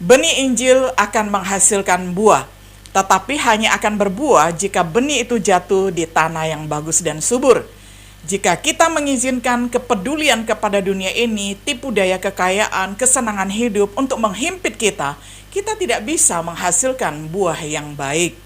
Benih Injil akan menghasilkan buah, tetapi hanya akan berbuah jika benih itu jatuh di tanah yang bagus dan subur. Jika kita mengizinkan kepedulian kepada dunia ini, tipu daya kekayaan, kesenangan hidup untuk menghimpit kita, kita tidak bisa menghasilkan buah yang baik.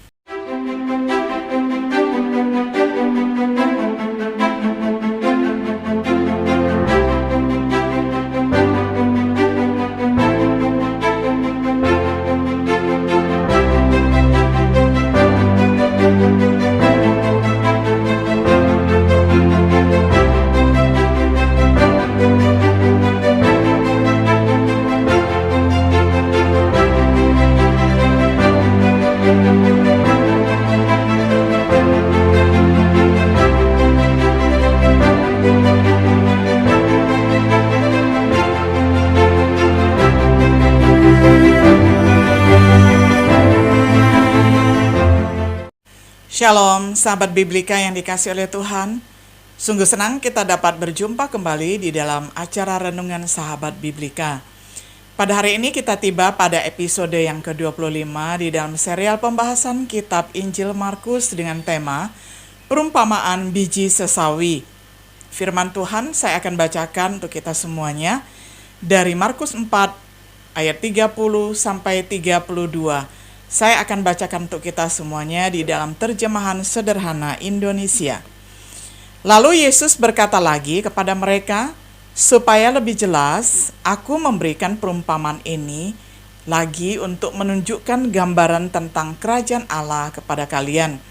Shalom, sahabat Biblika yang dikasih oleh Tuhan. Sungguh senang kita dapat berjumpa kembali di dalam acara Renungan Sahabat Biblika. Pada hari ini kita tiba pada episode yang ke-25 di dalam serial pembahasan kitab Injil Markus dengan tema Perumpamaan Biji Sesawi. Firman Tuhan saya akan bacakan untuk kita semuanya dari Markus 4 ayat 30 sampai 32. Saya akan bacakan untuk kita semuanya di dalam terjemahan sederhana Indonesia. Lalu Yesus berkata lagi kepada mereka, supaya lebih jelas, aku memberikan perumpamaan ini lagi untuk menunjukkan gambaran tentang kerajaan Allah kepada kalian.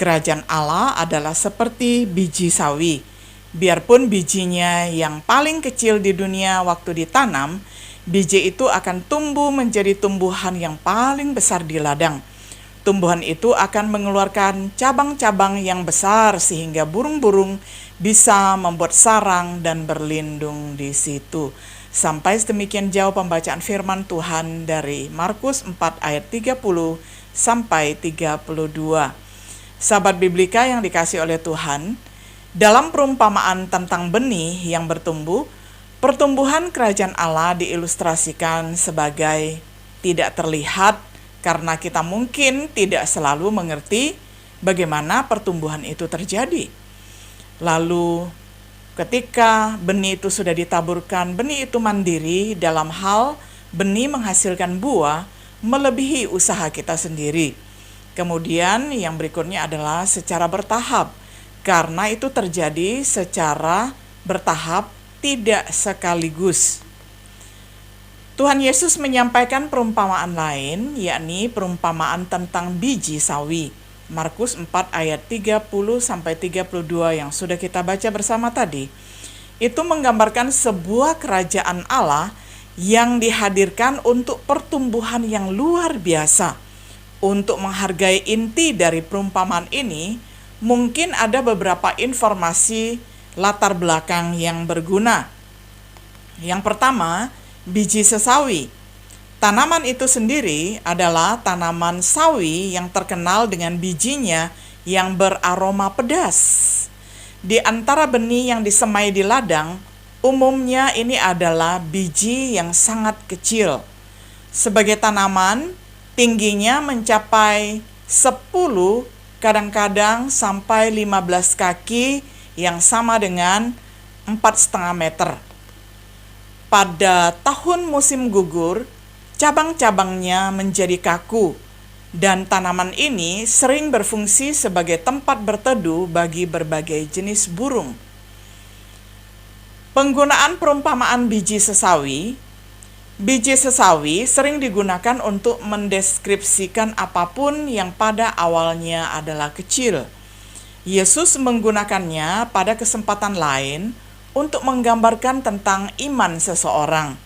Kerajaan Allah adalah seperti biji sawi. Biarpun bijinya yang paling kecil di dunia waktu ditanam, biji itu akan tumbuh menjadi tumbuhan yang paling besar di ladang. Tumbuhan itu akan mengeluarkan cabang-cabang yang besar sehingga burung-burung bisa membuat sarang dan berlindung di situ. Sampai sedemikian jauh pembacaan firman Tuhan dari Markus 4 ayat 30 sampai 32. Sahabat Biblika yang dikasih oleh Tuhan, dalam perumpamaan tentang benih yang bertumbuh, pertumbuhan kerajaan Allah diilustrasikan sebagai tidak terlihat karena kita mungkin tidak selalu mengerti bagaimana pertumbuhan itu terjadi. Lalu ketika benih itu sudah ditaburkan, benih itu mandiri dalam hal benih menghasilkan buah melebihi usaha kita sendiri. Kemudian yang berikutnya adalah secara bertahap, karena itu terjadi secara bertahap, tidak sekaligus. Tuhan Yesus menyampaikan perumpamaan lain, yakni perumpamaan tentang biji sawi. Markus 4 ayat 30 sampai 32 yang sudah kita baca bersama tadi, itu menggambarkan sebuah kerajaan Allah yang dihadirkan untuk pertumbuhan yang luar biasa. Untuk menghargai inti dari perumpamaan ini, mungkin ada beberapa informasi latar belakang yang berguna. Yang pertama, biji sesawi. Tanaman itu sendiri adalah tanaman sawi yang terkenal dengan bijinya yang beraroma pedas. Di antara benih yang disemai di ladang, umumnya ini adalah biji yang sangat kecil. Sebagai tanaman, tingginya mencapai 10, kadang-kadang sampai 15 kaki, yang sama dengan 4,5 meter. Pada tahun musim gugur, cabang-cabangnya menjadi kaku, dan tanaman ini sering berfungsi sebagai tempat berteduh bagi berbagai jenis burung. Penggunaan perumpamaan biji sesawi. Biji sesawi sering digunakan untuk mendeskripsikan apapun yang pada awalnya adalah kecil. Yesus menggunakannya pada kesempatan lain untuk menggambarkan tentang iman seseorang.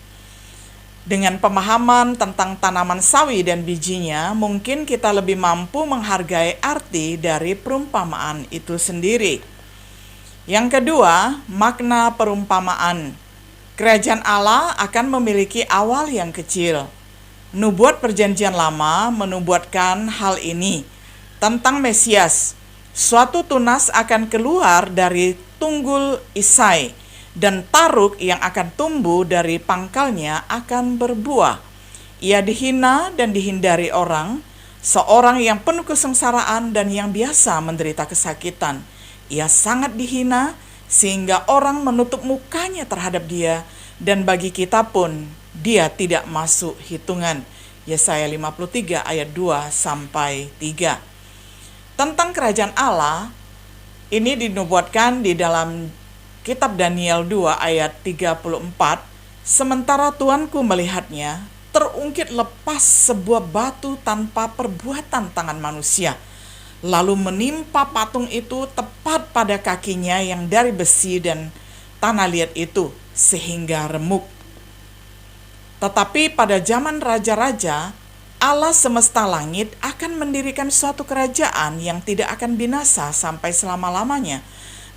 Dengan pemahaman tentang tanaman sawi dan bijinya, mungkin kita lebih mampu menghargai arti dari perumpamaan itu sendiri. Yang kedua, makna perumpamaan. Kerajaan Allah akan memiliki awal yang kecil. Nubuat Perjanjian Lama menubuatkan hal ini tentang Mesias. Suatu tunas akan keluar dari tunggul Isai, dan taruk yang akan tumbuh dari pangkalnya akan berbuah. Ia dihina dan dihindari orang, seorang yang penuh kesengsaraan dan yang biasa menderita kesakitan. Ia sangat dihina sehingga orang menutup mukanya terhadap dia, dan bagi kita pun dia tidak masuk hitungan. Yesaya 53 ayat 2-3. Tentang kerajaan Allah, ini dinubuatkan di dalam kitab Daniel 2 ayat 34. Sementara tuanku melihatnya, terungkit lepas sebuah batu tanpa perbuatan tangan manusia, lalu menimpa patung itu tepat pada kakinya yang dari besi dan tanah liat itu, sehingga remuk. Tetapi pada zaman raja-raja, Allah semesta langit akan mendirikan suatu kerajaan yang tidak akan binasa sampai selama-lamanya,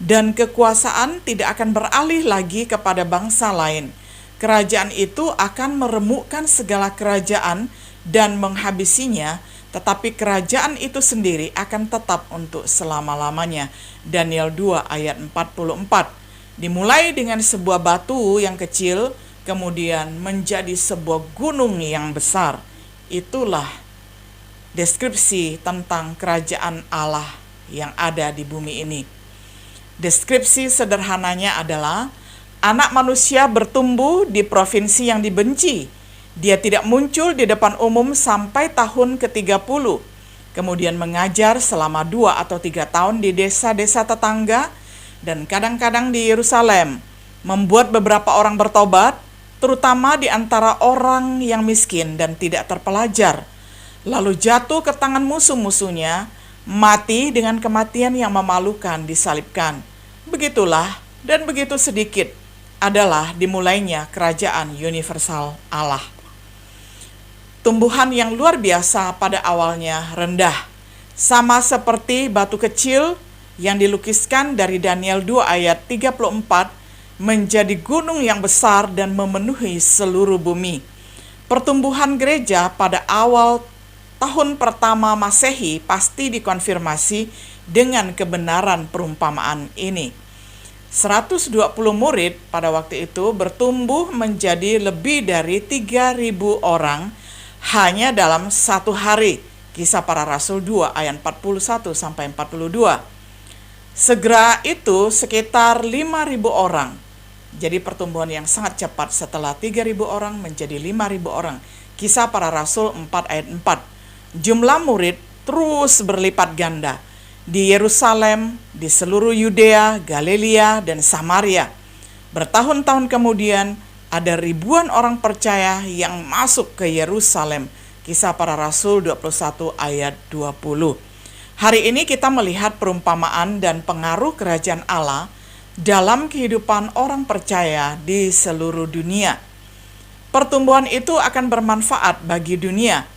dan kekuasaan tidak akan beralih lagi kepada bangsa lain. Kerajaan itu akan meremukkan segala kerajaan dan menghabisinya, tetapi kerajaan itu sendiri akan tetap untuk selama-lamanya. Daniel 2 ayat 44. Dimulai dengan sebuah batu yang kecil, kemudian menjadi sebuah gunung yang besar. Itulah deskripsi tentang kerajaan Allah yang ada di bumi ini. Deskripsi sederhananya adalah anak manusia bertumbuh di provinsi yang dibenci. Dia tidak muncul di depan umum sampai tahun ke-30. Kemudian mengajar selama 2 atau 3 tahun di desa-desa tetangga dan kadang-kadang di Yerusalem. Membuat beberapa orang bertobat, terutama di antara orang yang miskin dan tidak terpelajar. Lalu jatuh ke tangan musuh-musuhnya, mati dengan kematian yang memalukan, disalibkan. Begitulah dan begitu sedikit adalah dimulainya kerajaan universal Allah. Tumbuhan yang luar biasa pada awalnya rendah, sama seperti batu kecil yang dilukiskan dari Daniel 2 ayat 34 menjadi gunung yang besar dan memenuhi seluruh bumi. Pertumbuhan gereja pada awal tahun pertama Masehi pasti dikonfirmasi dengan kebenaran perumpamaan ini. 120 murid pada waktu itu bertumbuh menjadi lebih dari 3.000 orang hanya dalam satu hari. Kisah Para Rasul 2 ayat 41-42. Segera itu sekitar 5.000 orang. Jadi pertumbuhan yang sangat cepat setelah 3.000 orang menjadi 5.000 orang. Kisah Para Rasul 4 ayat 4. Jumlah murid terus berlipat ganda di Yerusalem, di seluruh Yudea, Galilea, dan Samaria. Bertahun-tahun kemudian ada ribuan orang percaya yang masuk ke Yerusalem. Kisah Para Rasul 21 ayat 20. Hari ini kita melihat perumpamaan dan pengaruh kerajaan Allah dalam kehidupan orang percaya di seluruh dunia. Pertumbuhan itu akan bermanfaat bagi dunia.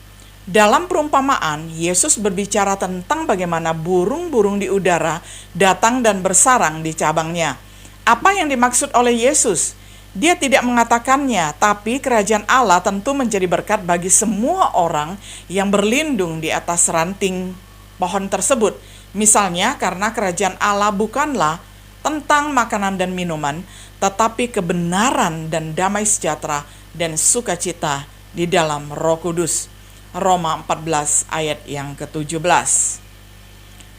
Dalam perumpamaan, Yesus berbicara tentang bagaimana burung-burung di udara datang dan bersarang di cabangnya. Apa yang dimaksud oleh Yesus? Dia tidak mengatakannya, tapi kerajaan Allah tentu menjadi berkat bagi semua orang yang berlindung di atas ranting pohon tersebut. Misalnya, karena kerajaan Allah bukanlah tentang makanan dan minuman, tetapi kebenaran dan damai sejahtera dan sukacita di dalam Roh Kudus. Roma 14 ayat yang ke-17.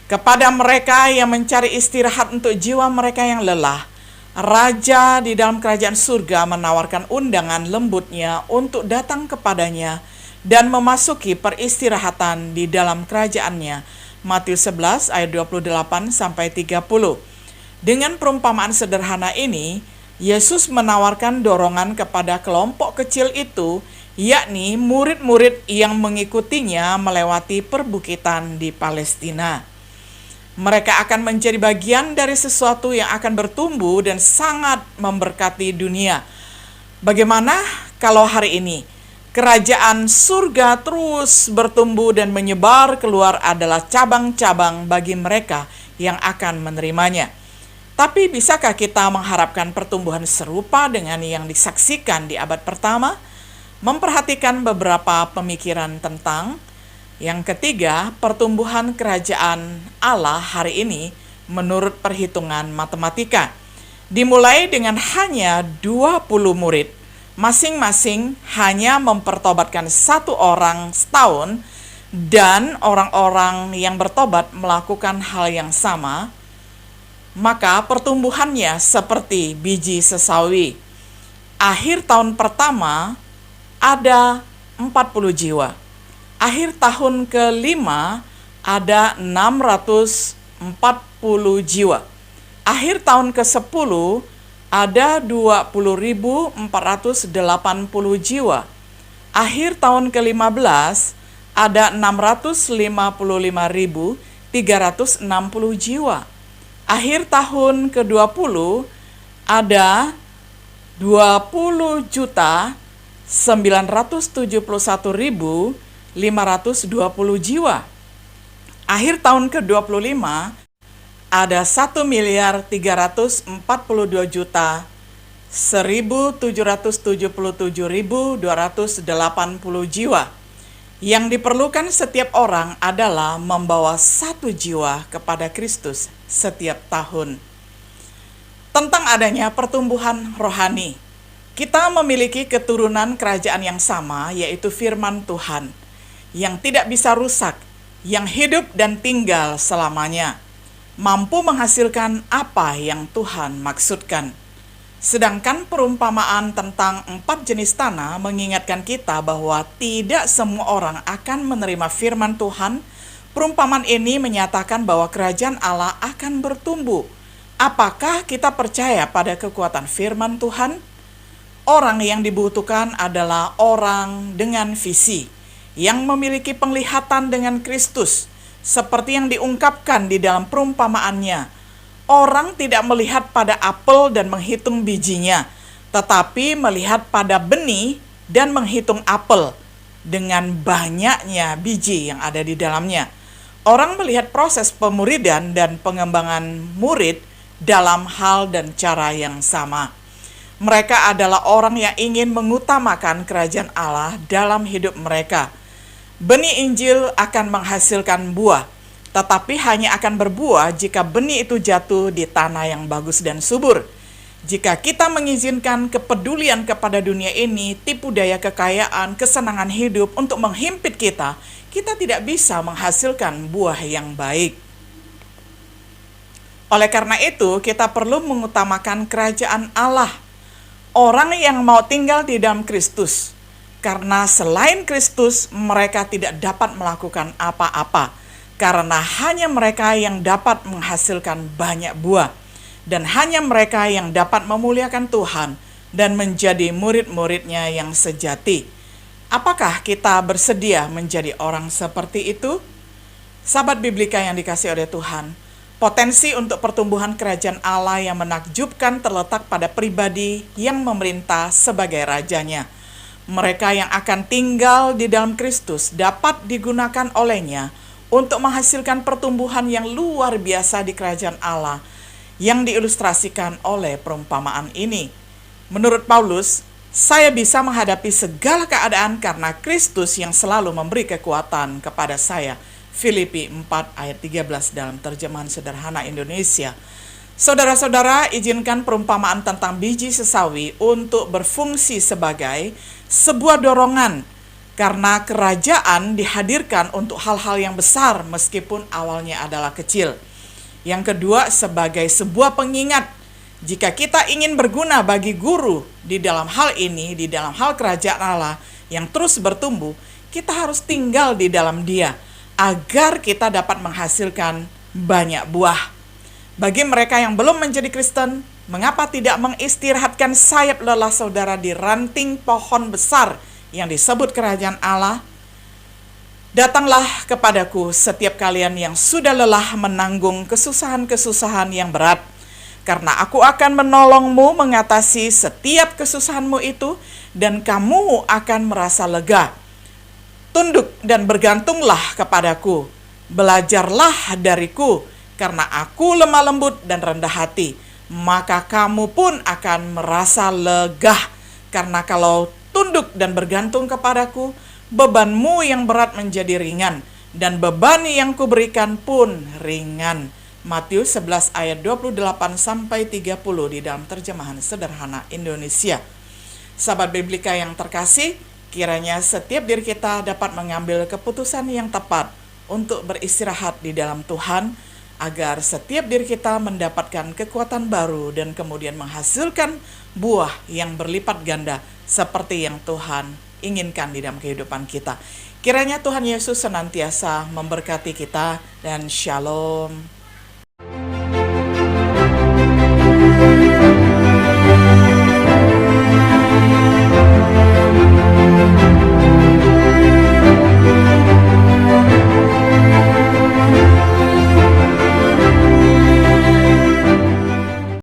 Kepada mereka yang mencari istirahat untuk jiwa mereka yang lelah, Raja di dalam kerajaan surga menawarkan undangan lembutnya untuk datang kepadanya dan memasuki peristirahatan di dalam kerajaannya. Matius 11 ayat 28-30. Dengan perumpamaan sederhana ini, Yesus menawarkan dorongan kepada kelompok kecil itu, yakni murid-murid yang mengikutinya melewati perbukitan di Palestina. Mereka akan menjadi bagian dari sesuatu yang akan bertumbuh dan sangat memberkati dunia. Bagaimana kalau hari ini kerajaan surga terus bertumbuh dan menyebar keluar adalah cabang-cabang bagi mereka yang akan menerimanya? Tapi bisakah kita mengharapkan pertumbuhan serupa dengan yang disaksikan di abad pertama? Memperhatikan beberapa pemikiran tentang yang ketiga, pertumbuhan kerajaan Allah hari ini menurut perhitungan matematika. Dimulai dengan hanya 20 murid, Masing-masing hanya mempertobatkan satu orang setahun, dan orang-orang yang bertobat melakukan hal yang sama, maka pertumbuhannya seperti biji sesawi. Akhir tahun pertama ada 40 jiwa. Akhir tahun kelima ada 640 jiwa. Akhir tahun ke-10 ada 20.480 jiwa. Akhir tahun ke-15 ada 655.360 jiwa. Akhir tahun ke-20 ada 20.971.520 jiwa. Akhir tahun ke-25 ada 1.347.177.280 jiwa. Yang diperlukan setiap orang adalah membawa satu jiwa kepada Kristus setiap tahun. Tentang adanya pertumbuhan rohani, kita memiliki keturunan kerajaan yang sama, yaitu firman Tuhan, yang tidak bisa rusak, yang hidup dan tinggal selamanya, mampu menghasilkan apa yang Tuhan maksudkan. Sedangkan perumpamaan tentang 4 jenis tanah mengingatkan kita bahwa tidak semua orang akan menerima firman Tuhan. Perumpamaan ini menyatakan bahwa kerajaan Allah akan bertumbuh. Apakah kita percaya pada kekuatan firman Tuhan? Orang yang dibutuhkan adalah orang dengan visi, yang memiliki penglihatan dengan Kristus, seperti yang diungkapkan di dalam perumpamaannya. Orang tidak melihat pada apel dan menghitung bijinya, tetapi melihat pada benih dan menghitung apel dengan banyaknya biji yang ada di dalamnya. Orang melihat proses pemuridan dan pengembangan murid dalam hal dan cara yang sama. Mereka adalah orang yang ingin mengutamakan kerajaan Allah dalam hidup mereka. Benih Injil akan menghasilkan buah, tetapi hanya akan berbuah jika benih itu jatuh di tanah yang bagus dan subur. Jika kita mengizinkan kepedulian kepada dunia ini, tipu daya kekayaan, kesenangan hidup untuk menghimpit kita, kita tidak bisa menghasilkan buah yang baik. Oleh karena itu, kita perlu mengutamakan kerajaan Allah, orang yang mau tinggal di dalam Kristus. Karena selain Kristus, mereka tidak dapat melakukan apa-apa. Karena hanya mereka yang dapat menghasilkan banyak buah, dan hanya mereka yang dapat memuliakan Tuhan dan menjadi murid-muridnya yang sejati. Apakah kita bersedia menjadi orang seperti itu? Sahabat Biblika yang dikasihi oleh Tuhan, potensi untuk pertumbuhan kerajaan Allah yang menakjubkan terletak pada pribadi yang memerintah sebagai rajanya. Mereka yang akan tinggal di dalam Kristus dapat digunakan olehnya untuk menghasilkan pertumbuhan yang luar biasa di kerajaan Allah yang diilustrasikan oleh perumpamaan ini. Menurut Paulus, saya bisa menghadapi segala keadaan karena Kristus yang selalu memberi kekuatan kepada saya. Filipi 4 ayat 13 dalam terjemahan sederhana Indonesia. Saudara-saudara, izinkan perumpamaan tentang biji sesawi untuk berfungsi sebagai sebuah dorongan, karena kerajaan dihadirkan untuk hal-hal yang besar meskipun awalnya adalah kecil. Yang kedua, sebagai sebuah pengingat, jika kita ingin berguna bagi guru di dalam hal ini, di dalam hal kerajaan Allah yang terus bertumbuh, kita harus tinggal di dalam Dia, agar kita dapat menghasilkan banyak buah. Bagi mereka yang belum menjadi Kristen, mengapa tidak mengistirahatkan sayap lelah saudara di ranting pohon besar yang disebut kerajaan Allah? Datanglah kepadaku setiap kalian yang sudah lelah menanggung kesusahan-kesusahan yang berat, karena aku akan menolongmu mengatasi setiap kesusahanmu itu, dan kamu akan merasa lega. Tunduk dan bergantunglah kepadaku, belajarlah dariku, karena aku lemah lembut dan rendah hati, maka kamu pun akan merasa lega. Karena kalau tunduk dan bergantung kepadaku, bebanmu yang berat menjadi ringan, dan beban yang kuberikan pun ringan. Matius 11 ayat 28-30 di dalam terjemahan sederhana Indonesia. Sahabat Biblika yang terkasih, kiranya setiap diri kita dapat mengambil keputusan yang tepat untuk beristirahat di dalam Tuhan, agar setiap diri kita mendapatkan kekuatan baru dan kemudian menghasilkan buah yang berlipat ganda seperti yang Tuhan inginkan di dalam kehidupan kita. Kiranya Tuhan Yesus senantiasa memberkati kita, dan shalom.